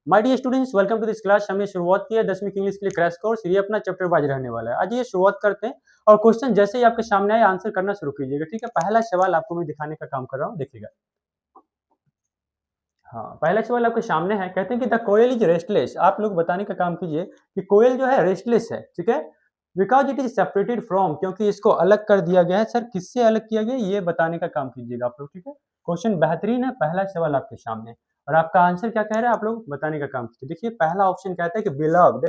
My dear students, welcome to this class. हमने शुरुआत की है 10वीं की इंग्लिश के लिए क्रैश कोर्स। ये अपना चैप्टर वाइज रहने वाला है। आज ये शुरुआत करते हैं और क्वेश्चन जैसे ही आपके सामने आए आंसर करना शुरू कीजिएगा। ठीक है, पहला सवाल आपको मैं दिखाने का काम कर रहा हूँ, देखिएगा। हाँ, पहला सवाल आपके सामने है। कहते हैं कि द कोयल इज रेस्टलेस। आप लोग बताने का काम कीजिए कि कोयल जो है रेस्टलेस है। ठीक है, because it is separated from, क्योंकि इसको अलग कर दिया गया है। सर किससे अलग किया गया ये बताने का काम कीजिएगा आप लोग। ठीक है, क्वेश्चन बेहतरीन है। पहला सवाल आपके सामने और आपका आंसर क्या कह रहा है आप लोग बताने का काम कीजिए। देखिए पहला ऑप्शन कहता है कि बिलव्ड,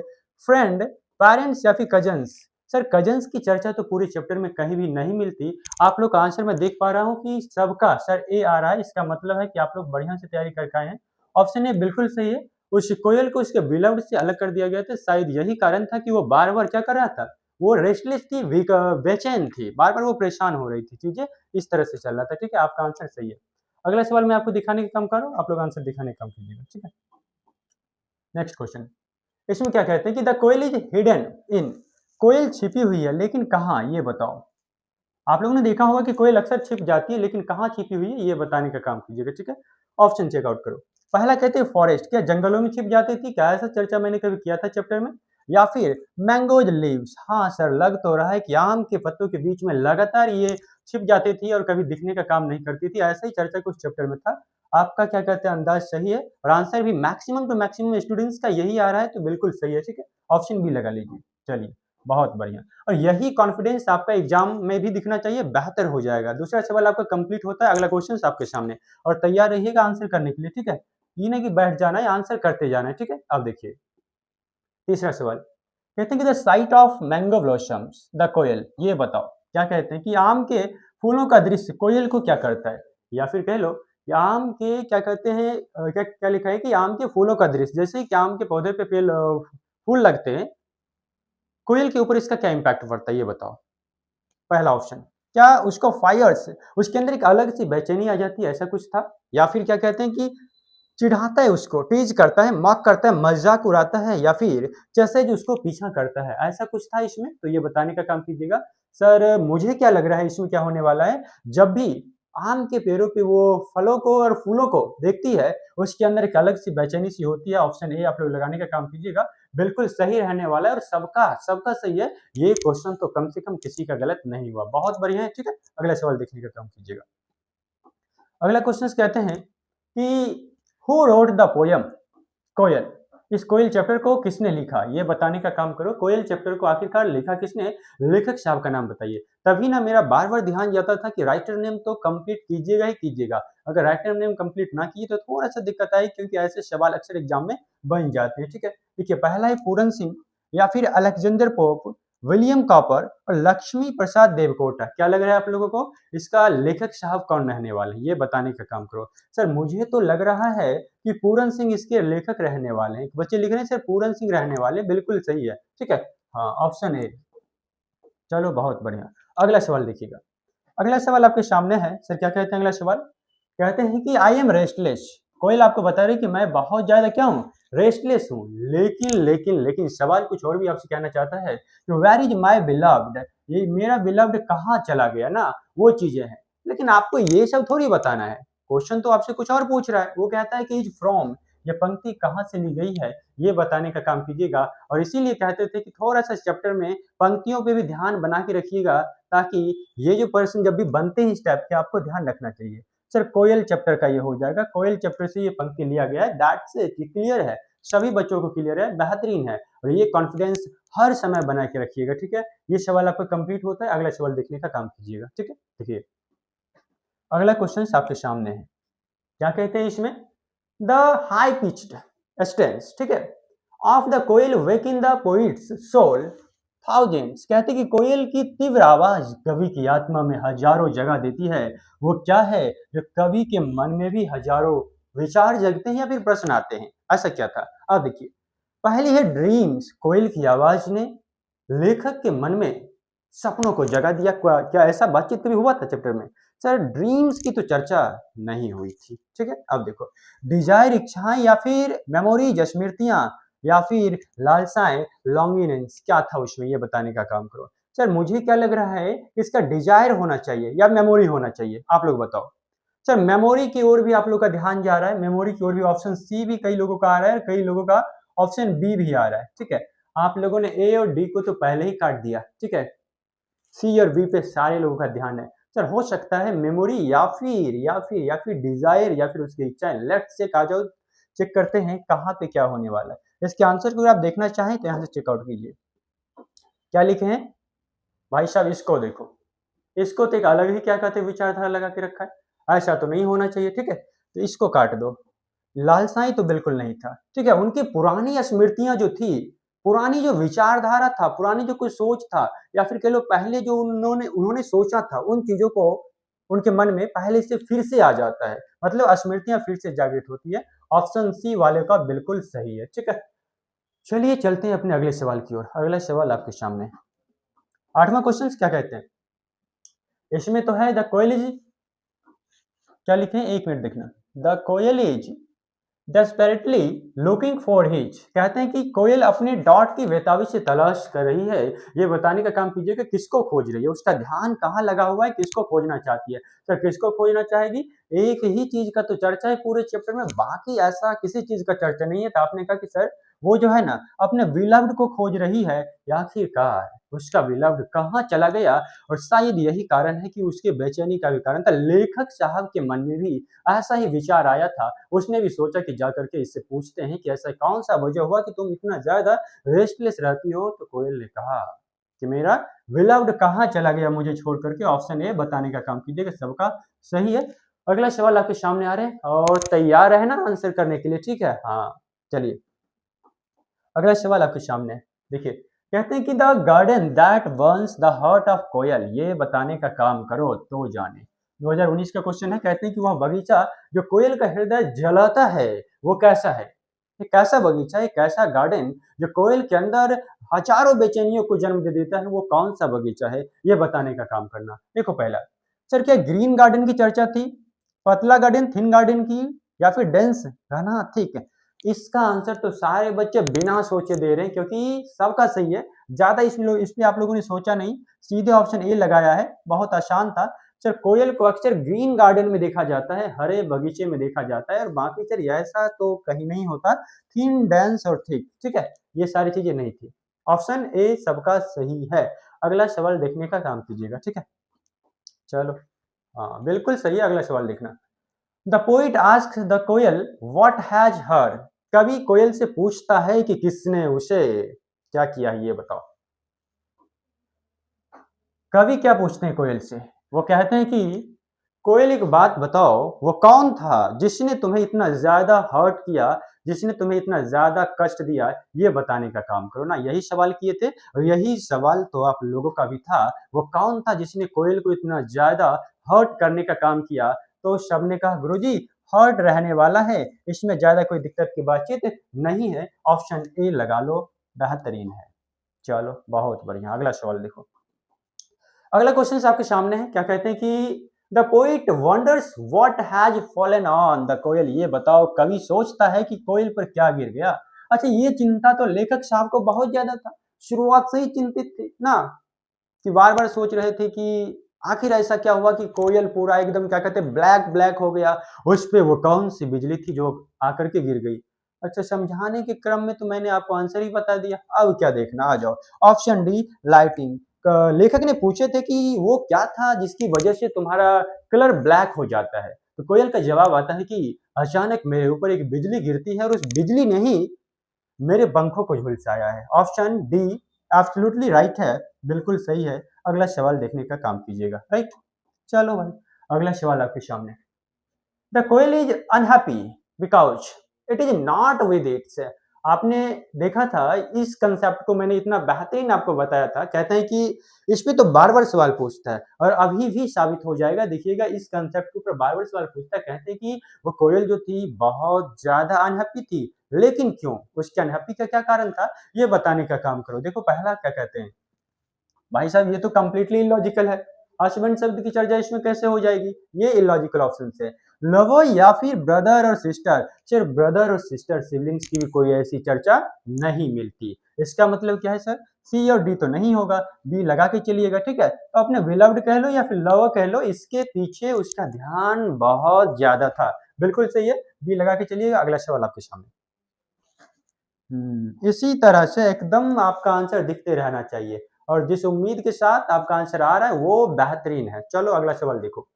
फ्रेंड, पेरेंट्स या फिर कजन्स। सर कजन्स की चर्चा तो पूरे चैप्टर में कहीं भी नहीं मिलती। आप लोग का आंसर मैं देख पा रहा हूँ कि सबका सर ए आ रहा है। इसका मतलब है कि आप लोग बढ़िया से तैयारी करके आए हैं। ऑप्शन ए बिल्कुल सही है। उस कोयल को उसके बिलव्ड से अलग कर दिया गया था। शायद यही कारण था कि वो बार बार क्या कर रहा था, वो रेस्टलेस थी, बेचैन थी, बार बार वो परेशान हो रही थी। चीजें इस तरह से चल रहा था। ठीक है, आपका आंसर सही है। अगला सवाल मैं आपको दिखाने का काम कर रहा हूँ, आप लोग आंसर दिखाने का काम कीजिएगा। ठीक है, नेक्स्ट क्वेश्चन। इसमें क्या कहते हैं कि the coil is hidden in. कोयल छिपी हुई है लेकिन कहाँ, ये बताओ। आप लोगों ने देखा होगा कि कोयल अक्सर छिप जाती है, लेकिन कहाँ छिपी हुई है ये बताने का काम कीजिएगा। ठीक है, ऑप्शन चेकआउट करो। पहला कहते हैं फॉरेस्ट, क्या जंगलों में छिप जाती थी, क्या ऐसा चर्चा मैंने कभी किया था चैप्टर में। या फिर मैंगोज लीव्स, हाँ सर लग तो रहा है कि आम के पत्तों के बीच में लगातार ये छिप जाती थी और कभी दिखने का काम नहीं करती थी। ऐसा ही चर्चा कुछ चैप्टर में था। आपका क्या कहते हैं अंदाज सही है और आंसर भी मैक्सिमम टू मैक्सिमम स्टूडेंट्स का यही आ रहा है, तो बिल्कुल सही है। ठीक है, ऑप्शन भी लगा लीजिए। चलिए बहुत बढ़िया, और यही कॉन्फिडेंस आपका एग्जाम में भी दिखना चाहिए, बेहतर हो जाएगा। दूसरा सवाल आपका कंप्लीट होता है। अगला क्वेश्चन आपके सामने और तैयार रहिएगा आंसर करने के लिए। ठीक है, ये नहीं कि बैठ जाना है, आंसर करते जाना है। ठीक है, अब देखिए तीसरा सवाल। कहते हैं कि the sight of mango blossoms the koyal. ये बताओ क्या कहते हैं कि आम के फूलों का दृश्य कोयल को क्या करता है। या फिर कह लो कि आम के क्या कहते हैं, क्या क्या लिखा है कि आम के फूलों का दृश्य, जैसे कि आम के पौधे पे फूल लगते हैं, कोयल के ऊपर इसका क्या इम्पैक्ट पड़ता है ये बताओ। पहला ऑप्शन, क्या उसको फायर्स, उसके अंदर एक अलग सी बेचैनी आ जाती है, ऐसा कुछ था। या फिर क्या कहते हैं कि चिढ़ाता है उसको, टीज करता है, मॉक करता है, मजाक उड़ाता है, या फिर जैसे जो उसको पीछा करता है, ऐसा कुछ था इसमें, तो ये बताने का काम कीजिएगा। सर मुझे क्या लग रहा है इसमें क्या होने वाला है, जब भी आम के पेड़ों पे वो फलों को और फूलों को देखती है, उसके अंदर एक अलग सी बेचैनी सी होती है। ऑप्शन ए आप लोग लगाने का काम कीजिएगा, बिल्कुल सही रहने वाला है और सबका सबका सही है। ये क्वेश्चन तो कम से कम किसी का गलत नहीं हुआ, बहुत बढ़िया है। ठीक है, अगला सवाल देखने का काम कीजिएगा। अगला क्वेश्चन कहते हैं कि हु रोट द पोयम कोयल। इस कोयल चैप्टर को किसने लिखा ये बताने का काम करो। कोयल चैप्टर को आखिरकार लिखा किसने, लेखक साहब का नाम बताइए। तभी ना मेरा बार बार ध्यान जाता था कि राइटर नेम तो कंप्लीट कीजिएगा ही कीजिएगा। अगर राइटर नेम कंप्लीट ना किए तो थोड़ा सा दिक्कत आई, क्योंकि ऐसे सवाल अक्सर एग्जाम में बन जाते हैं। ठीक है, देखिए पहला है पूरन सिंह, या फिर अलेक्जेंडर पोप, विलियम कॉपर और लक्ष्मी प्रसाद देवकोटा। क्या लग रहा है आप लोगों को, इसका लेखक साहब कौन रहने वाले हैं ये बताने का काम करो। सर मुझे तो लग रहा है कि पूरन सिंह इसके लेखक रहने वाले हैं। बच्चे लिख रहे हैं सर पूरन सिंह रहने वाले, बिल्कुल सही है। ठीक है, हाँ ऑप्शन ए। चलो बहुत बढ़िया, अगला सवाल देखिएगा। अगला सवाल आपके सामने है। सर क्या कहते हैं अगला सवाल, कहते हैं कि आई एम रेस्टलेस। कोयल आपको बता रही कि मैं बहुत ज्यादा क्या हूँ, रेस्टलेस हूँ। लेकिन लेकिन लेकिन सवाल कुछ और भी आपसे कहना चाहता है कि वेयर इज माई बिलव्ड, ये मेरा बिलव्ड कहाँ चला गया ना, वो चीजें हैं। लेकिन आपको ये सब थोड़ी बताना है, क्वेश्चन तो आपसे कुछ और पूछ रहा है। वो कहता है कि इज फ्रॉम, ये पंक्ति कहाँ से ली गई है ये बताने का काम कीजिएगा। और इसीलिए कहते थे कि थोड़ा सा चैप्टर में पंक्तियों पे भी ध्यान बना के रखिएगा, ताकि ये जो प्रश्न जब भी बनते हैं इस टाइप के आपको ध्यान रखना चाहिए। सर कोयल चैप्टर का ये हो जाएगा, कोयल चैप्टर से ये पंक्ति लिया गया है। दैट्स इट, ये क्लियर है, सभी बच्चों को क्लियर है, बेहतरीन है। और ये कॉन्फिडेंस हर समय बना के रखिएगा। ठीक है, ये सवाल आपका कंप्लीट होता है। अगला सवाल देखने का काम कीजिएगा। ठीक है, देखिए अगला क्वेश्चन आपके सामने है। क्या कहते हैं इसमें, द हाई पिच्ड स्टेंस, ठीक है, of the koel wake in the poet's soul thousands. कहते हैं कि कोयल की तीव्र आवाज कवि की आत्मा में हजारों जगह देती है। वो क्या है जो कवि के मन में भी हजारों विचार जगते हैं या फिर प्रश्न आते हैं, ऐसा क्या था। अब देखिए पहली है ड्रीम्स, कोयल की आवाज ने लेखक के मन में सपनों को जगा दिया। क्या ऐसा बातचीत कभी हुआ था चैप्टर में। सर ड्रीम्स की तो चर्चा नहीं हुई थी। ठीक है, अब देखो डिजायर इच्छाएं, या फिर मेमोरीज स्मृतियां, या फिर लालसाएं लॉन्गिनेंस, क्या था उसमें ये बताने का काम करो। सर मुझे क्या लग रहा है, इसका डिजायर होना चाहिए या मेमोरी होना चाहिए, आप लोग बताओ। सर मेमोरी की ओर भी आप लोग का ध्यान जा रहा है, मेमोरी की ओर भी ऑप्शन सी भी कई लोगों का आ रहा है, कई लोगों का ऑप्शन बी भी आ रहा है। ठीक है, आप लोगों ने ए और डी को तो पहले ही काट दिया। ठीक है, सी और बी पे सारे लोगों का ध्यान है। सर हो सकता है मेमोरी या फिर डिजायर या फिर उसकी इच्छाएं। लेट्स चेक, आ जाओ चेक करते हैं कहाँ पे क्या होने वाला है। इसके आंसर को अगर आप देखना चाहें तो यहाँ से चेकआउट कीजिए। क्या लिखे हैं भाई साहब, इसको देखो, इसको तो एक अलग ही क्या कहते हैं विचारधारा लगा के रखा है, ऐसा तो नहीं होना चाहिए। ठीक है, तो इसको काट दो। लालसाई तो बिल्कुल नहीं था। ठीक है, उनकी पुरानी स्मृतियां जो थी, पुरानी जो विचारधारा था, पुरानी जो कोई सोच था, या फिर कह लो पहले जो उन्होंने उन्होंने सोचा था, उन चीजों को उनके मन में पहले से फिर से आ जाता है, मतलब स्मृतियां फिर से जागृत होती है। ऑप्शन सी वाले का बिल्कुल सही है। ठीक है, चलिए चलते हैं अपने अगले सवाल की ओर। अगला सवाल आपके सामने, 8वां क्वेश्चन क्या कहते हैं, इसमें तो है द कोयल इज, क्या लिखे हैं एक मिनट देखना, the coil is desperately looking for his, कहते हैं कि कोयल अपने डॉट की बेताबी से तलाश कर रही है। ये बताने का काम कीजिए कि किसको खोज रही है, उसका ध्यान कहाँ लगा हुआ है, किसको खोजना चाहती है। सर किसको खोजना चाहेगी, एक ही चीज का तो चर्चा है पूरे चैप्टर में, बाकी ऐसा किसी चीज का चर्चा नहीं है। तो आपने कहा कि सर वो जो है ना अपने बिलव्ड को खोज रही है, आखिरकार उसका बिलव्ड कहाँ चला गया। और शायद यही कारण है कि उसके बेचैनी का भी कारण था। लेखक साहब के मन में भी ऐसा ही विचार आया था। उसने भी सोचा कि जाकर के इससे पूछते हैं कि ऐसा कौन सा वजह हुआ कि तुम इतना ज्यादा रेस्टलेस रहती हो। तो कोयल ने कहा कि मेरा बिलव्ड कहाँ चला गया मुझे छोड़ करके। ऑप्शन ए बताने का काम कीजिएगा, सबका सही है। अगला सवाल आपके सामने आ रहे हैं और तैयार है ना आंसर करने के लिए, ठीक है। हाँ चलिए अगला सवाल आपके सामने देखिए, कहते हैं कि the garden that burns the heart of koyal, ये बताने का काम करो तो जाने। 2019 का क्वेश्चन है। कहते हैं कि वह बगीचा जो कोयल का हृदय जलाता है वो कैसा है। ये कैसा बगीचा है, कैसा गार्डन जो कोयल के अंदर हजारों बेचैनियों को जन्म दे देता है, वो कौन सा बगीचा है, ये बताने का काम करना। देखो पहला, सर क्या ग्रीन गार्डन की चर्चा थी, पतला गार्डन, थिन गार्डन की, या फिर डेंस घना थिक। इसका आंसर तो सारे बच्चे बिना सोचे दे रहे हैं, क्योंकि सबका सही है। ज्यादा इसलिए आप लोगों ने सोचा नहीं, सीधे ऑप्शन ए लगाया है, बहुत आसान था। सर कोयल को अक्सर ग्रीन गार्डन में देखा जाता है, हरे बगीचे में देखा जाता है, और बाकी सर ऐसा तो कहीं नहीं होता। थिन, डेंस और थिक, ठीक है, ये सारी चीजें नहीं थी। ऑप्शन ए सबका सही है। अगला सवाल देखने का काम कीजिएगा, ठीक है। चलो हाँ बिल्कुल सही है, अगला सवाल देखना। The poet asks the koel what has her, कवि कोयल से पूछता है कि किसने उसे क्या किया है, ये बताओ। कवि क्या पूछते हैं कोयल से, वो कहते हैं कि कोयल एक बात बताओ, वो कौन था जिसने तुम्हें इतना ज्यादा हर्ट किया, जिसने तुम्हें इतना ज्यादा कष्ट दिया, ये बताने का काम करो ना। यही सवाल किए थे और यही सवाल तो आप लोगों का भी था, वो कौन था जिसने कोयल को इतना ज्यादा हर्ट करने का काम किया। तो सबने कहा गुरुजी हर्ट रहने वाला है, इसमें ज्यादा कोई दिक्कत की बातचीत नहीं है, ऑप्शन ए लगा लो, बेहतरीन है। चलो बहुत बढ़िया, अगला सवाल देखो। अगला क्वेश्चन आपके सामने है। क्या कहते हैं कि the poet wonders what has fallen on the koyal, ये बताओ कवि सोचता है कि कोयल पर क्या गिर गया। अच्छा ये चिंता तो लेखक साहब को बहुत ज्यादा था, शुरुआत से ही चिंतित थे ना, कि बार बार सोच रहे थे कि आखिर ऐसा क्या हुआ कि कोयल पूरा एकदम क्या कहते हैं ब्लैक ब्लैक हो गया, उस पे वो कौन सी बिजली थी जो आकर के गिर गई। अच्छा समझाने के क्रम में तो मैंने आपको आंसर ही बता दिया, अब क्या देखना, आ जाओ। Option D lighting. लेखक ने पूछे थे कि वो क्या था जिसकी वजह से तुम्हारा कलर ब्लैक हो जाता है। तो कोयल का जवाब आता है कि अचानक मेरे ऊपर एक बिजली गिरती है और उस बिजली ने ही मेरे पंखों को झुलसाया है। ऑप्शन डी एब्सोल्युटली राइट है, बिल्कुल सही है। अगला सवाल देखने का काम कीजिएगा, राइट। चलो भाई अगला सवाल आपके सामने। The coil is unhappy because it is not with its. आपने देखा था इस कंसेप्ट को, मैंने इतना बेहतरीन आपको बताया था। कहते हैं कि इस पे तो बार बार सवाल पूछता है और अभी भी साबित हो जाएगा, देखिएगा इस कंसेप्ट के ऊपर बार बार सवाल पूछता है। कहते हैं कि वो कोयल जो थी बहुत ज्यादा अनहैप्पी थी, लेकिन क्यों, उसके अनहैप्पी का क्या कारण था, ये बताने का काम करो। देखो पहला क्या कहते हैं, भाई साहब ये तो कंप्लीटली इलॉजिकल है, हस्बैंड शब्द की चर्चा इसमें कैसे हो जाएगी, ये इलॉजिकल ऑप्शन है। लवर या फिर ब्रदर और सिस्टर, सिर्फ ब्रदर और सिस्टर सिबलिंग्स की भी कोई ऐसी चर्चा नहीं मिलती। इसका मतलब क्या है सर सी और डी तो नहीं होगा, बी लगा के चलिएगा, ठीक है। तो अपने बिलव्ड कह लो या फिर लवर कह लो, इसके पीछे उसका ध्यान बहुत ज्यादा था। बिल्कुल सही है, बी लगा के चलिएगा। अगला सवाल आपके सामने। इसी तरह से एकदम आपका आंसर दिखते रहना चाहिए, और जिस उम्मीद के साथ आपका आंसर आ रहा है वो बेहतरीन है। चलो अगला सवाल देखो।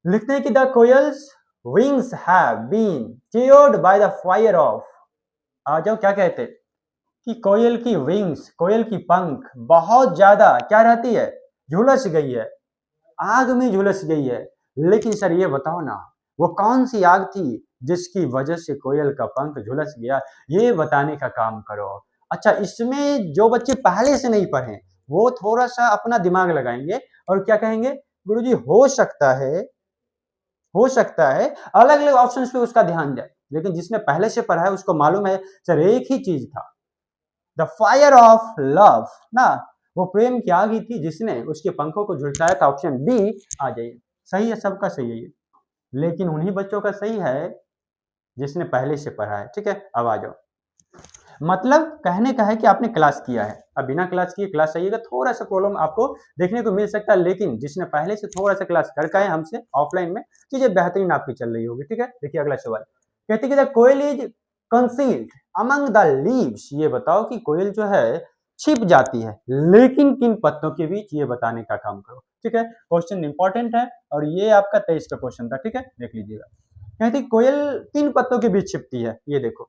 लिखते हैं कि the koyal's wings have been teared by the fire of. आ जाओ, क्या कहते हैं कि कोयल की विंग्स, कोयल की पंख बहुत ज्यादा क्या रहती है, झुलस गई है, आग में झुलस गई है। लेकिन सर ये बताओ ना, वो कौन सी आग थी जिसकी वजह से कोयल का पंख झुलस गया, ये बताने का काम करो। अच्छा, इसमें जो बच्चे पहले से नहीं पढ़े वो थोड़ा सा अपना दिमाग लगाएंगे और क्या कहेंगे, गुरुजी हो सकता है अलग अलग ऑप्शंस पे उसका ध्यान जाए, लेकिन जिसने पहले से पढ़ा है उसको मालूम है सर एक ही चीज था, द फायर ऑफ लव ना, वो प्रेम की आग ही थी जिसने उसके पंखों को झुलसाया था। ऑप्शन बी आ जाइए, सही है, सबका सही है ये, लेकिन उन्हीं बच्चों का सही है जिसने पहले से पढ़ा है, ठीक है। अब आ जाओ, मतलब कहने का है कि आपने क्लास किया है, अब बिना क्लास किए क्लास चाहिएगा, थोड़ा सा प्रॉब्लम आपको देखने को मिल सकता है, लेकिन जिसने पहले से थोड़ा सा क्लास करके है हमसे ऑफलाइन में, चीजें बेहतरीन आपकी चल रही होगी, ठीक है। देखिए अगला सवाल, कहते कि the coil is concealed among the leaves. ये बताओ कि कोयल जो है छिप जाती है लेकिन किन पत्तों के बीच, ये बताने का काम करो, ठीक है। क्वेश्चन इंपॉर्टेंट है और ये आपका 23 का क्वेश्चन था, ठीक है, देख लीजिएगा। कहती कोयल किन पत्तों के बीच छिपती है, ये देखो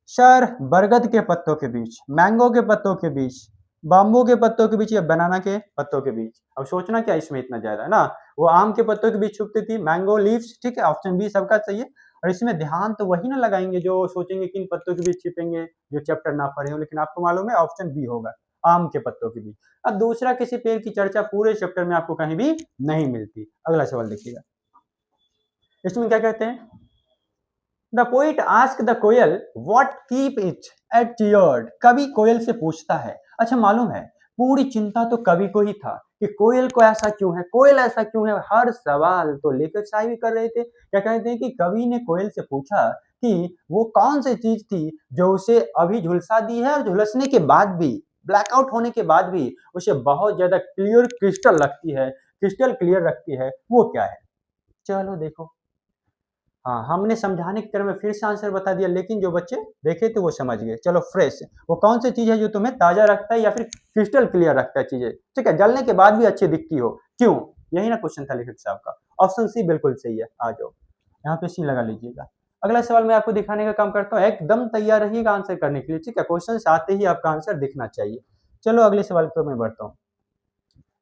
सर, बरगद के पत्तों के बीच, मैंगो के पत्तों के बीच, बाम्बू के पत्तों के बीच या बनाना के पत्तों के बीच। अब सोचना क्या इसमें इतना ज्यादा है ना, वो आम के पत्तों के बीच छुपती थी, मैंगो लीव्स, ठीक है, ऑप्शन बी सबका सही है। और इसमें ध्यान तो वही ना लगाएंगे जो सोचेंगे किन पत्तों के बीच छिपेंगे, जो चैप्टर ना पढ़े हो, लेकिन आपको मालूम है ऑप्शन बी होगा, आम के पत्तों के बीच। अब दूसरा किसी पेड़ की चर्चा पूरे चैप्टर में आपको कहीं भी नहीं मिलती। अगला सवाल देखिएगा, इसमें क्या कहते हैं, the poet ask the koel what keep it at. कवि कोयल से पूछता है, अच्छा मालूम है पूरी चिंता तो कवि को ही था कि कोयल को ऐसा क्यों है, कोयल ऐसा क्यों है, हर सवाल तो लेखक साहब ही कर रहे थे। क्या कहते हैं कि कवि ने कोयल से पूछा कि वो कौन सी चीज थी जो उसे अभी झुलसा दी है और झुलसने के बाद भी, ब्लैकआउट होने के बाद भी उसे बहुत ज्यादा क्लियर क्रिस्टल लगती है, क्रिस्टल क्लियर रखती है, वो क्या है। चलो देखो, हाँ हमने समझाने के क्रम में फिर से आंसर बता दिया, लेकिन जो बच्चे देखे थे वो समझ गए। चलो फ्रेश, वो कौन सी चीज है जो तुम्हें ताजा रखता है या फिर क्रिस्टल क्लियर रखता है चीजें, ठीक है, जलने के बाद भी अच्छी दिखती हो, क्यों, यही ना क्वेश्चन था लेखक साहब का। ऑप्शन सी बिल्कुल सही है, आ जाओ यहाँ पे सी लगा लीजिएगा। अगला सवाल मैं आपको दिखाने का काम करता हूँ, एकदम तैयार रहिएगा आंसर करने के लिए, ठीक है, क्वेश्चन आते ही आपका आंसर दिखना चाहिए। चलो अगले सवाल पर मैं बढ़ता हूँ।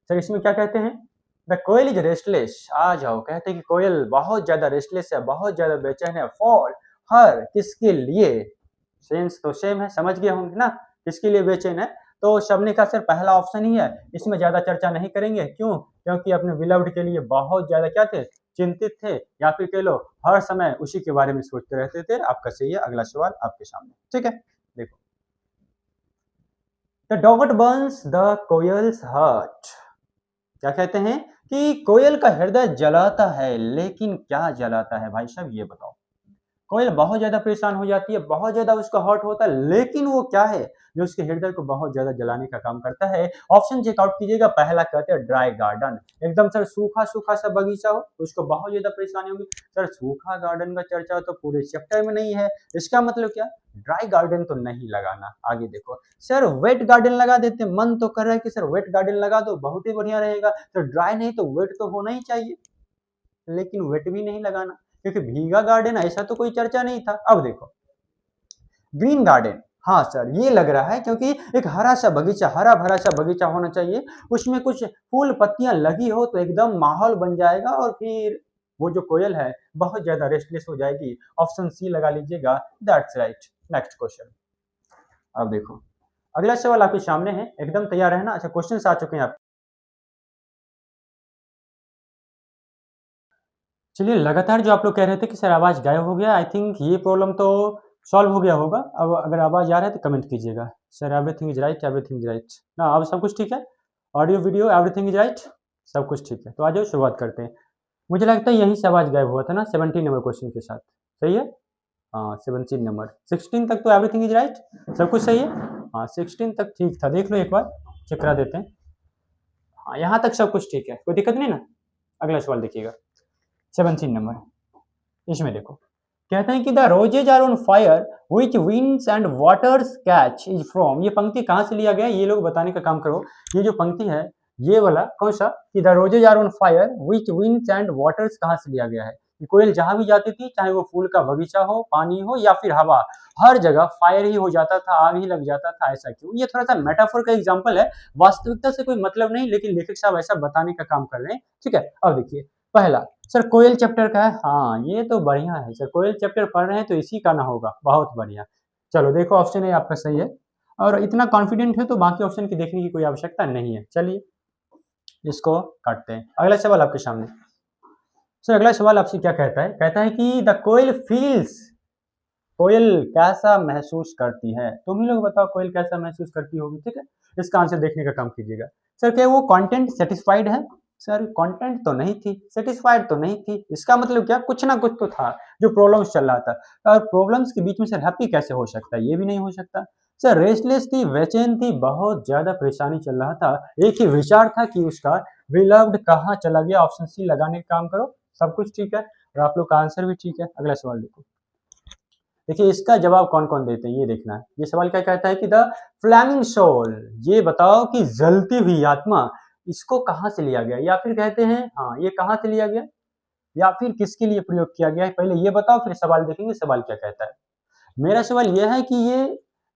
सर इसमें क्या कहते हैं, द कोयल इज रेस्टलेस। आ जाओ, कहते हैं कि कोयल बहुत ज्यादा रेस्टलेस है, बहुत ज्यादा बेचैन है, फॉर हर, किसके लिए, सेंस तो सेम है, समझ गए होंगे ना, किसके लिए बेचैन है। तो सबने का सर पहला ऑप्शन ही है, इसमें ज्यादा चर्चा नहीं करेंगे, क्यों, क्योंकि अपने बिलव्ड के लिए बहुत ज्यादा क्या थे, चिंतित थे, या फिर कह लो हर समय उसी के बारे में सोचते रहते थे। आपका सही है। अगला सवाल आपके सामने, ठीक है, देखो, the dog Burns the coils heart. क्या कहते हैं कि कोयल का हृदय जलाता है, लेकिन क्या जलाता है भाई साहब, ये बताओ। कोयल बहुत ज्यादा परेशान हो जाती है, बहुत ज्यादा उसका हर्ट होता है, लेकिन वो क्या है जो उसके हृदय को बहुत ज्यादा जलाने का काम करता है। ऑप्शन चेकआउट कीजिएगा, पहला कहते हैं ड्राई गार्डन, एकदम सर सूखा सूखा सा बगीचा हो, उसको बहुत ज्यादा परेशानी होगी। सर सूखा गार्डन का चर्चा तो पूरे चैप्टर में नहीं है, इसका मतलब क्या, ड्राई गार्डन तो नहीं लगाना। आगे देखो, सर वेट गार्डन लगा देते, मन तो कर रहा है कि सर वेट गार्डन लगा दो, बहुत ही बढ़िया रहेगा, तो ड्राई नहीं तो वेट तो होना ही चाहिए, लेकिन वेट भी नहीं लगाना, क्योंकि भीगा गार्डन ऐसा तो कोई चर्चा नहीं था। अब देखो ग्रीन गार्डन, हाँ सर ये लग रहा है, क्योंकि एक हरा सा बगीचा, हरा भरा सा बगीचा होना चाहिए, उसमें कुछ फूल पत्तियां लगी हो तो एकदम माहौल बन जाएगा, और फिर वो जो कोयल है बहुत ज्यादा रेस्टलेस हो जाएगी। ऑप्शन सी लगा लीजिएगा, दैट्स राइट। नेक्स्ट क्वेश्चन, अब देखो अगला सवाल आपके सामने है, एकदम तैयार है ना। अच्छा क्वेश्चन आ चुके हैं आप, चलिए लगातार जो आप लोग कह रहे थे कि सर आवाज गायब हो गया, आई थिंक ये प्रॉब्लम तो सॉल्व हो गया होगा। अब अगर आवाज आ रहा है तो कमेंट कीजिएगा, sir everything is right, everything is right ना, अब सब कुछ ठीक है, audio video everything is right, सब कुछ ठीक है। तो आ जाओ शुरुआत करते हैं। मुझे लगता है यहीं से आवाज गायब हुआ था ना, 17 नंबर क्वेश्चन के साथ, सही है, हाँ 17 नंबर, 16 तक तो एवरीथिंग इज राइट, सब कुछ सही है। हाँ 16 तक ठीक था, देख लो एक बार, चेक करा देते हैं। हाँ यहाँ तक सब कुछ ठीक है, कोई दिक्कत नहीं ना। अगला सवाल देखिएगा 17 नंबर, इसमें देखो कहते हैं कि the roses are on fire which winds and waters catch is from, ये पंक्ति कहाँ से लिया गया ये लोग बताने का काम करो। ये जो पंक्ति है ये वाला कौन सा, कि the roses are on fire which winds and waters कहाँ से लिया गया है। कि कोयल जहां भी जाती थी, चाहे वो फूल का बगीचा हो, पानी हो या फिर हवा, हर जगह फायर ही हो जाता था, आग ही लग जाता था, ऐसा क्यों। ये थोड़ा सा मेटाफोर का एग्जाम्पल है, वास्तविकता से कोई मतलब नहीं, लेकिन लेखक साहब ऐसा बताने का काम कर रहे हैं। ठीक है, अब देखिए पहला, सर कोयल चैप्टर का है, हाँ ये तो बढ़िया है सर, कोयल चैप्टर पढ़ रहे हैं तो इसी का ना होगा, बहुत बढ़िया। चलो देखो ऑप्शन ए आपका सही है, और इतना कॉन्फिडेंट है तो बाकी ऑप्शन की देखने की कोई आवश्यकता नहीं है। चलिए इसको काटते हैं। अगला सवाल आपके सामने। सर अगला सवाल आपसे क्या कहता है, कहता है कि द कोयल फील्स, कोयल कैसा महसूस करती है। तुम ही लोग बताओ कोयल कैसा महसूस करती होगी। ठीक है, इसका आंसर देखने का काम कीजिएगा। सर क्या वो कंटेंट सेटिस्फाइड है, सर कंटेंट तो नहीं थी, सेटिस्फाइड तो नहीं थी, इसका मतलब क्या, कुछ ना कुछ तो था जो प्रॉब्लम्स चल रहा था, और प्रॉब्लम्स के बीच में सर हैप्पी कैसे हो सकता है, ये भी नहीं हो सकता। सर रेस्टलेस थी, बेचैन थी, बहुत ज्यादा परेशानी चल रहा था, एक ही विचार था कि उसका बिलव्ड कहाँ चला गया। ऑप्शन सी लगाने का काम करो, सब कुछ ठीक है और आप लोग का आंसर भी ठीक है। अगला सवाल देखो, देखिए इसका जवाब कौन कौन देते हैं ये देखना है। ये सवाल क्या कहता है कि द फ्लैमिंग सोल, ये बताओ कि जलती हुई आत्मा, इसको कहाँ से लिया गया, या फिर कहते हैं हाँ ये कहाँ से लिया गया, या फिर किसके लिए प्रयोग किया गया है, पहले ये बताओ फिर सवाल देखेंगे सवाल क्या कहता है। मेरा सवाल यह है कि ये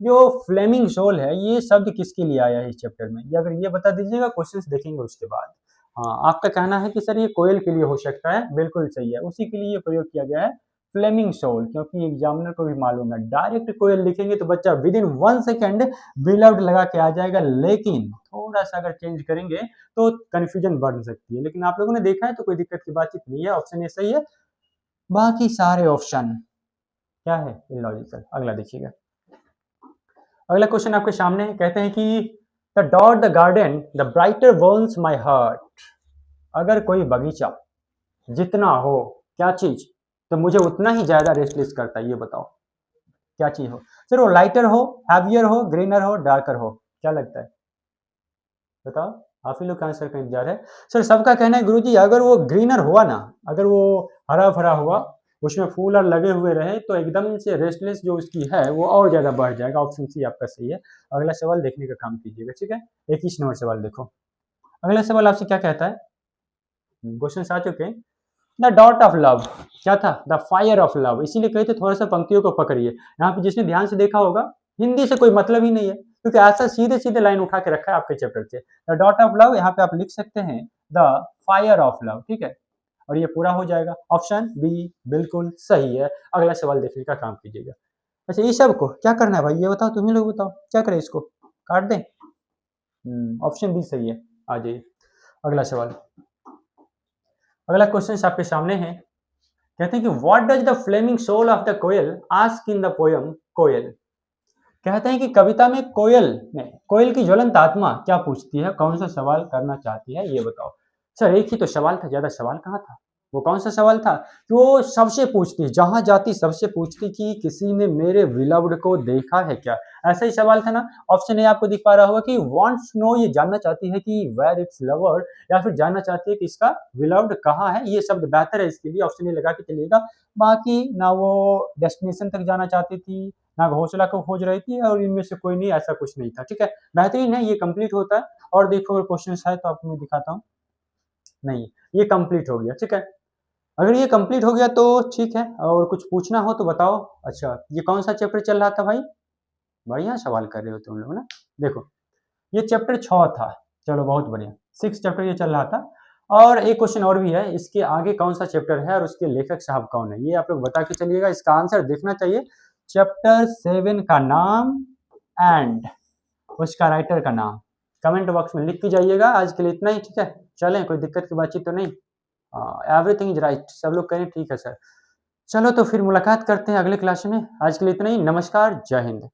जो फ्लेमिंग सोल है ये शब्द किसके लिए आया है इस चैप्टर में, या अगर ये बता दीजिएगा, क्वेश्चंस देखेंगे उसके बाद। हाँ आपका कहना है कि सर ये कोयल के लिए हो सकता है, बिल्कुल सही है, उसी के लिए प्रयोग किया गया है फ्लेमिंग सोल, क्योंकि एग्जामिनर को भी मालूम है डायरेक्ट कोयल लिखेंगे तो बच्चा विद इन 1 सेकेंड बिलव्ड लगा के आ जाएगा, लेकिन थोड़ा सा अगर चेंज करेंगे तो कंफ्यूजन बढ़ सकती है। लेकिन आप लोगों ने देखा है तो कोई दिक्कत की बातचीत नहीं है, ऑप्शन ए सही है, बाकी सारे ऑप्शन क्या है इलॉजिकल। अगला देखिएगा, अगला क्वेश्चन आपके सामने है, कहते हैं कि the dot the garden the brighter Burns my heart, अगर कोई बगीचा जितना हो क्या चीज तो मुझे उतना ही ज्यादा रेस्टलेस करता है, ये बताओ क्या चीज हो। सर वो लाइटर हो, हैवियर हो, ग्रीनर हो, डार्कर हो, क्या लगता है बताओ, आप ही लोग का आंसर का इंतजार है। सर सबका कहना है गुरुजी अगर वो ग्रीनर हुआ ना, अगर वो हरा भरा हुआ, उसमें फूल और लगे हुए रहे तो एकदम से रेस्टलेस जो उसकी है वो और ज्यादा बढ़ जाएगा। ऑप्शन सी आपका सही है। अगला सवाल देखने का काम कीजिएगा, ठीक है। 21 नंबर सवाल देखो, अगला सवाल आपसे क्या कहता है, क्वेश्चन आ चुके हैं। द डॉट ऑफ लव क्या था, द फायर ऑफ लव, इसीलिए कहते थोड़ा सा पंक्तियों को पकड़िए। यहाँ पे जिसने ध्यान से देखा होगा हिंदी से कोई मतलब ही नहीं है, क्योंकि ऐसा सीधे सीधे लाइन उठा के रखा है आपके चैप्टर से। द डॉट ऑफ लव यहाँ पे आप लिख सकते हैं द फायर ऑफ लव, ठीक है, और ये पूरा हो जाएगा। ऑप्शन बी बिल्कुल सही है। अगला सवाल देखने का काम कीजिएगा। अच्छा ये सब को क्या करना है भाई, ये बताओ, तुम ही लोग बताओ क्या करें, इसको काट दें। ऑप्शन बी सही है। आ जाइए अगला सवाल, अगला क्वेश्चन आपके सामने है, कहते हैं कि what does the flaming soul of the koyal ask in the poem Koyal, कहते हैं कि कविता में कोयल की ज्वलंत आत्मा क्या पूछती है, कौन सा सवाल करना चाहती है, ये बताओ। सर एक ही तो सवाल था, ज्यादा सवाल कहाँ था, वो कौन सा सवाल था कि वो सबसे पूछती, जहां जाती सबसे पूछती कि किसी ने मेरे विलव्ड को देखा है क्या, ऐसा ही सवाल था ना। ऑप्शन ए आपको दिख पा रहा होगा कि वांट्स नो, ये जानना चाहती है कि वेयर इट्स लवर, या फिर जानना चाहती है कि इसका विलव्ड कहाँ है, ये शब्द बेहतर है इसके लिए, ऑप्शन ए लगा के चलिएगा। बाकी ना वो डेस्टिनेशन तक जाना चाहती थी ना घोंसला को खोज रही थी, और इनमें से कोई नहीं, ऐसा कुछ नहीं था, ठीक है। बेहतरीन है, ये कंप्लीट होता है। और देखो अगर क्वेश्चन है तो आपको मैं दिखाता हूँ, नहीं ये कंप्लीट हो गया, ठीक है। अगर ये कंप्लीट हो गया तो ठीक है, और कुछ पूछना हो तो बताओ। अच्छा ये कौन सा चैप्टर चल रहा था भाई, बढ़िया सवाल कर रहे हो तुम लोग ना। देखो ये चैप्टर 6 था, चलो बहुत बढ़िया, 6 चैप्टर ये चल रहा था। और एक क्वेश्चन और भी है, इसके आगे कौन सा चैप्टर है और उसके लेखक साहब कौन है, ये आप लोग बता के चलिएगा, इसका आंसर देखना चाहिए। चैप्टर 7 का नाम एंड उसका राइटर का नाम कमेंट बॉक्स में लिख के जाइएगा। आज के लिए इतना ही, ठीक है, चलें, कोई दिक्कत की बातचीत तो नहीं, एवरीथिंग इज राइट, सब लोग कहें ठीक है सर। चलो तो फिर मुलाकात करते हैं अगले क्लास में, आज के लिए इतना ही, नमस्कार, जय हिंद।